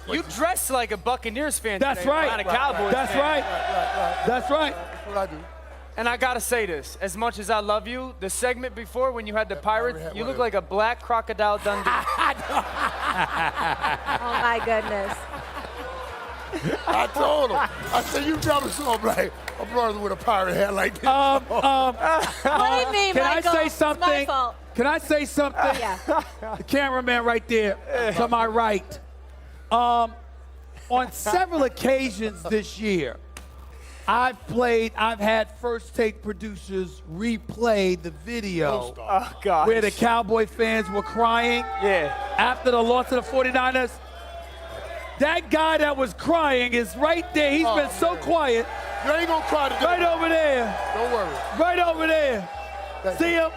You dress like a Buccaneers fan. That's today, right. Not a Cowboys That's fan. right. That's right. That's what I do. And I gotta say this: as much as I love you, the segment before when you had the Pirates, you look like a black crocodile Dundee. Oh, my goodness. I told him. I said, you never saw a brother with a pirate hat like this. What do you mean, Can I Michael? say It's something? my fault. Can I say something? Yeah. The cameraman right there to my right. On several occasions this year, I've had First Take producers replay the video Oh God. where the Cowboy fans were crying after the loss of the 49ers. That guy that was crying is right there. He's been so quiet. You ain't gonna cry today. Right over there. Don't worry. Right over there. See him?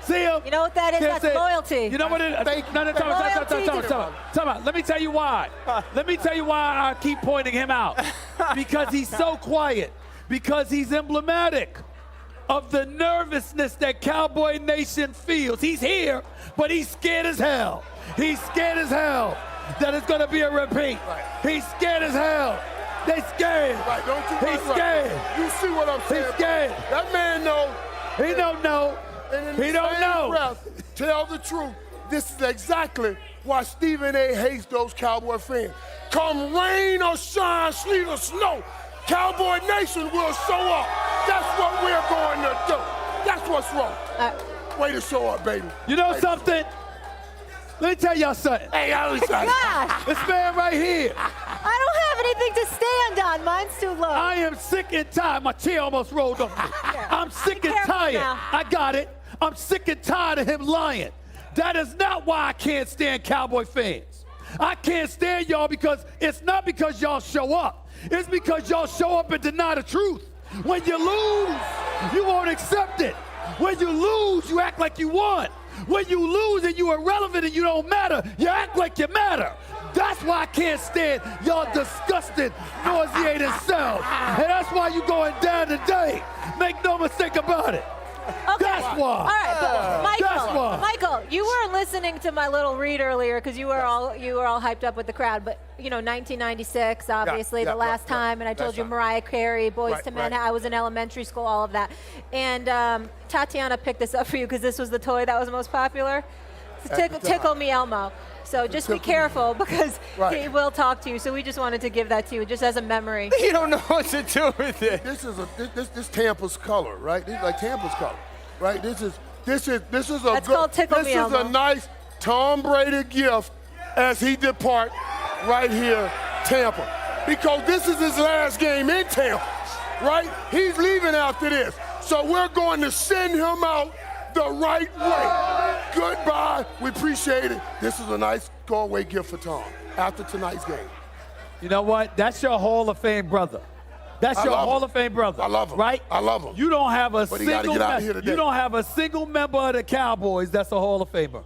See him? You know what that is? Can't That's say- loyalty. You know what it is? Thank you. No, time out. Loyalty. Time out. Let me tell you why. Let me tell you why I keep pointing him out. Because he's so quiet. Because he's emblematic of the nervousness that Cowboy Nation feels. He's here, but he's scared as hell. He's scared as hell that it's going to be a repeat. Right. He's scared as hell. They scared. Right, don't you He's right. scared. You see what I'm saying? He's scared. That man knows. He don't know. And in the He don't same know. breath, tell the truth. This is exactly why Stephen A. hates those Cowboy fans. Come rain or shine, sleet or snow, Cowboy Nation will show up. That's what we're going to do. That's what's wrong. Way to show up, baby. You know something? Let me tell y'all something. Hey, I was like, Gosh, This man right here. I don't have anything to stand on. Mine's too low. I am sick and tired. My chair almost rolled off me. I'm sick Be and careful tired. now. I got it. I'm sick and tired of him lying. That is not why I can't stand Cowboy fans. I can't stand y'all because it's not because y'all show up. It's because y'all show up and deny the truth. When you lose, you won't accept it. When you lose, you act like you won. When you lose and you're irrelevant and you don't matter, you act like you matter. That's why I can't stand y'all disgusted, nauseated selves. And that's why you going down today. Make no mistake about it. Okay. That's why. All right, but That's why. Michael, you were listening to my little read earlier because you were all hyped up with the crowd. But 1996, obviously yeah, the last time, and I told That's you right. Mariah Carey, Boys Right, to Men. right. I was in elementary school, all of that. And Tatiana picked this up for you because this was the toy that was most popular. At the time. Tickle Me Elmo. So just be Tickle Me. careful because Right. he will talk to you. So we just wanted to give that to you just as a memory. You don't know what to do with it. this is this Tampa's color, right? This is like Tampa's color, right? This is a That's good, called Tickle this Me is Elmo. a nice Tom Brady gift as he depart right here, Tampa, because this is his last game in Tampa, right? He's leaving after this, so we're going to send him out the right way. Goodbye. We appreciate it. This is a nice go-away gift for Tom after tonight's game. You know what? That's your Hall of Fame brother. That's I your love Hall him. of Fame brother. I love him. Right? I love him. You don't have a But he gotta single get out of here today. you don't have a single member of the Cowboys that's a Hall of Famer.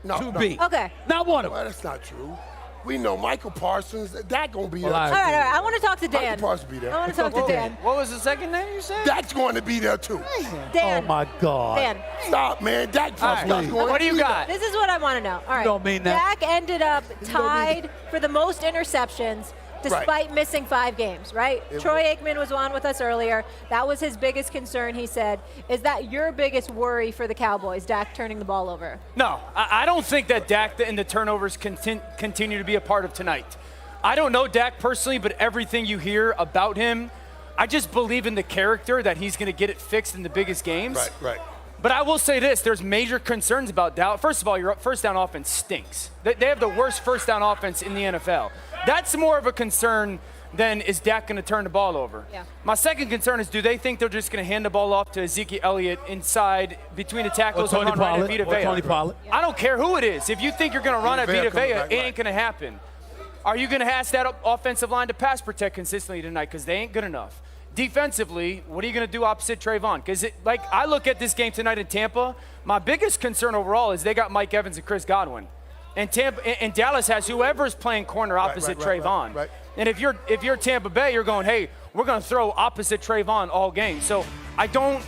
No, To no. be. Okay. Not one of Well, them. that's not true. We know Michael Parsons. That gonna be there. Well, All right. I want to talk to Dan. Michael Parsons be there. I want to talk to Dan. What was the second name you said? Dak's going to be there too. Dan. Oh my God. Dan. Stop, man. Dak Prescott's right. going What to do you be got? This is what I want to know. All right. don't mean that. Dak ended up tied for the most interceptions despite Right. missing 5 games, right? It Troy Aikman was on with us earlier. That was his biggest concern, he said. Is that your biggest worry for the Cowboys, Dak turning the ball over? No, I don't think that Dak and the turnovers continue to be a part of tonight. I don't know Dak personally, but everything you hear about him, I just believe in the character that he's going to get it fixed in the biggest games. Right, right. But I will say this, there's major concerns about Dallas. First of all, your first down offense stinks. They have the worst first down offense in the NFL. That's more of a concern than is Dak going to turn the ball over. Yeah. My second concern is, do they think they're just going to hand the ball off to Ezekiel Elliott inside between the tackles Or Tony and run right at Pollard. Vita Or Vea? Tony Pollard. I don't care who it is. If you think you're going to run at Vita Vita coming Vea, back, it right. ain't going to happen. Are you going to ask that offensive line to pass protect consistently tonight? Because they ain't good enough. Defensively, what are you going to do opposite Trayvon? Because I look at this game tonight in Tampa, my biggest concern overall is they got Mike Evans and Chris Godwin. And Dallas has whoever's playing corner opposite Trayvon. Right. And if you're Tampa Bay, you're going, hey, we're going to throw opposite Trayvon all game. So I don't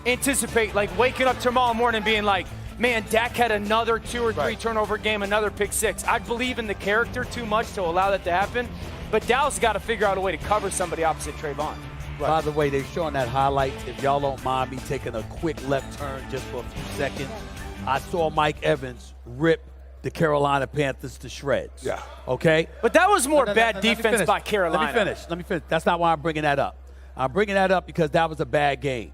anticipate like waking up tomorrow morning being like, man, Dak had another 2 or 3 turnover game, another pick 6. I believe in the character too much to allow that to happen. But Dallas got to figure out a way to cover somebody opposite Trayvon. By the way, they're showing that highlight. If y'all don't mind me taking a quick left turn just for a few seconds, I saw Mike Evans rip the Carolina Panthers to shreds. Yeah. Okay? But that was more bad defense by Carolina. Let me finish. That's not why I'm bringing that up. I'm bringing that up because that was a bad game.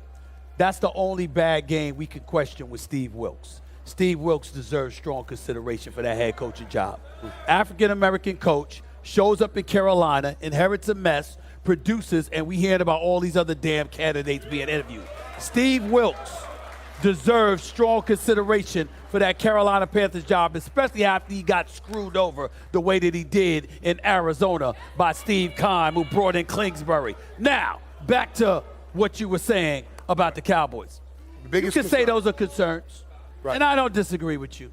That's the only bad game we can question with Steve Wilks. Steve Wilks deserves strong consideration for that head coaching job. African-American coach, shows up in Carolina, inherits a mess, produces, and we heard about all these other damn candidates being interviewed. Steve Wilks deserves strong consideration for that Carolina Panthers job, especially after he got screwed over the way that he did in Arizona by Steve Keim, who brought in Kingsbury. Now, back to what you were saying about the Cowboys. You can say those are concerns, and I don't disagree with you.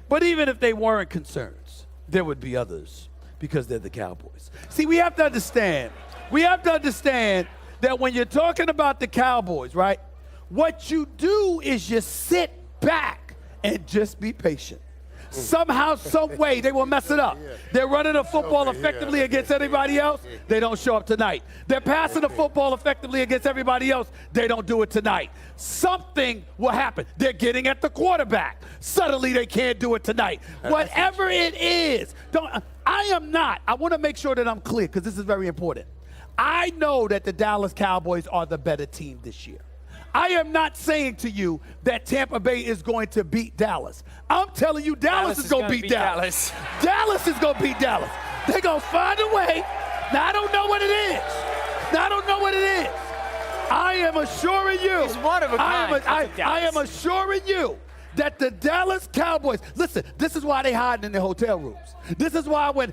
But even if they weren't concerns, there would be others because they're the Cowboys. See, we have to understand that when you're talking about the Cowboys, right, what you do is you sit back and just be patient. Somehow, some way, they will mess it up. They're running the football effectively against everybody else. They don't show up tonight. They're passing the football effectively against everybody else. They don't do it tonight. Something will happen. They're getting at the quarterback. Suddenly, they can't do it tonight. Whatever it is, I want to make sure that I'm clear because this is very important. I know that the Dallas Cowboys are the better team this year. I am not saying to you that Tampa Bay is going to beat Dallas. I'm telling you Dallas is going to beat Dallas. Dallas is going to beat Dallas. They're going to find a way. Now, I don't know what it is. I am assuring you. He's one of a kind. I am assuring you that the Dallas Cowboys, listen, this is why they hiding in their hotel rooms. This is why when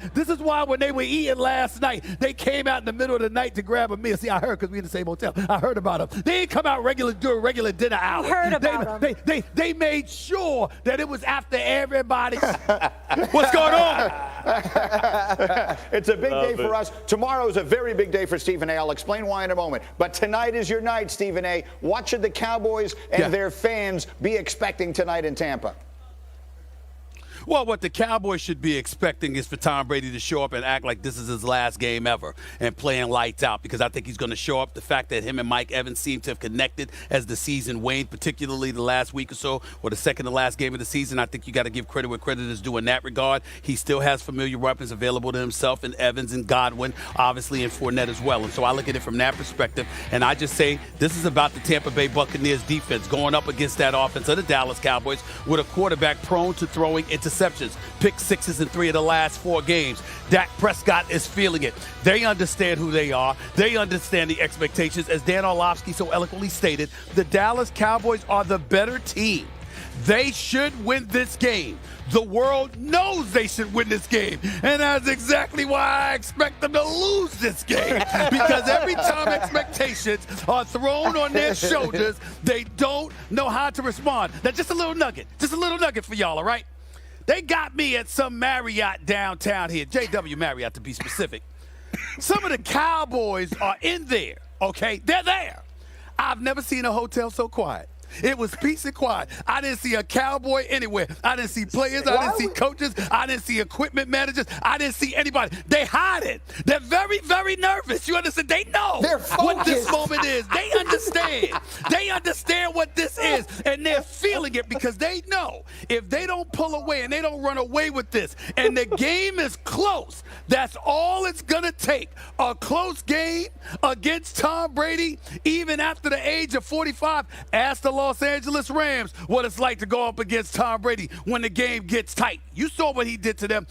they were eating last night, they came out in the middle of the night to grab a meal. See, I heard because we in the same hotel. I heard about them. They didn't come out during regular dinner hours. You heard about them. They made sure that it was after everybody. What's going on? It's a big day for us. Tomorrow is a very big day for Stephen A. I'll explain why in a moment. But tonight is your night, Stephen A. What should the Cowboys and their fans be expecting tonight in Tampa? Well, what the Cowboys should be expecting is for Tom Brady to show up and act like this is his last game ever and playing lights out, because I think he's going to show up. The fact that him and Mike Evans seem to have connected as the season waned, particularly the last week or so, or the second to last game of the season, I think you got to give credit where credit is due in that regard. He still has familiar weapons available to himself in Evans and Godwin, obviously, and Fournette as well. And so I look at it from that perspective, and I just say this is about the Tampa Bay Buccaneers defense going up against that offense of the Dallas Cowboys with a quarterback prone to throwing interceptions. Pick sixes in 3 of the last 4 games. Dak Prescott is feeling it. They understand who they are. They understand the expectations. As Dan Orlovsky so eloquently stated, the Dallas Cowboys are the better team. They should win this game. The world knows they should win this game. And that's exactly why I expect them to lose this game. Because every time expectations are thrown on their shoulders, they don't know how to respond. Now, just a little nugget for y'all, all right? They got me at some Marriott downtown here, JW Marriott to be specific. Some of the Cowboys are in there, okay? They're there. I've never seen a hotel so quiet. It was peace and quiet. I didn't see a Cowboy anywhere. I didn't see players. I didn't see coaches. I didn't see equipment managers. I didn't see anybody. They hide it. They're very, very nervous. You understand? They know what this moment is. They understand. They understand what this is, and they're feeling it because they know if they don't pull away and they don't run away with this, and the game is close, that's all it's going to take. A close game against Tom Brady, even after the age of 45. Ask the Los Angeles Rams what it's like to go up against Tom Brady when the game gets tight. You saw what he did to them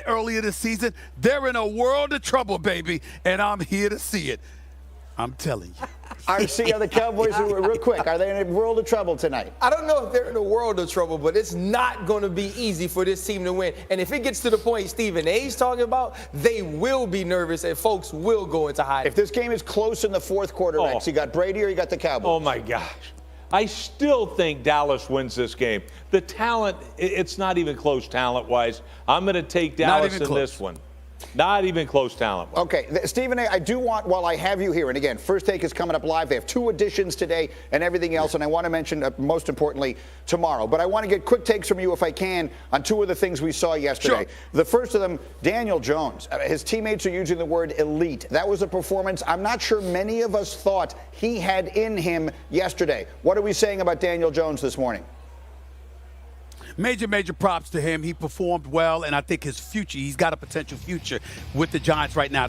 earlier this season. They're in a world of trouble, baby, and I'm here to see it. I'm telling you. RC, are the Cowboys, real quick, are they in a world of trouble tonight? I don't know if they're in a world of trouble, but it's not going to be easy for this team to win. And if it gets to the point Stephen A's talking about, they will be nervous and folks will go into hiding. If this game is close in the fourth quarter, Rex, you got Brady or you got the Cowboys? Oh, my gosh. I still think Dallas wins this game. The talent, it's not even close talent-wise. I'm going to take Dallas in this one. Not even close talent. Okay, Stephen A., I do want, while I have you here, and again, First Take is coming up live. They have 2 editions today and everything else, and I want to mention, most importantly, tomorrow. But I want to get quick takes from you, if I can, on 2 of the things we saw yesterday. Sure. The first of them, Daniel Jones. His teammates are using the word elite. That was a performance I'm not sure many of us thought he had in him yesterday. What are we saying about Daniel Jones this morning? Major props to him. He performed well, and I think his future, he's got a potential future with the Giants right now.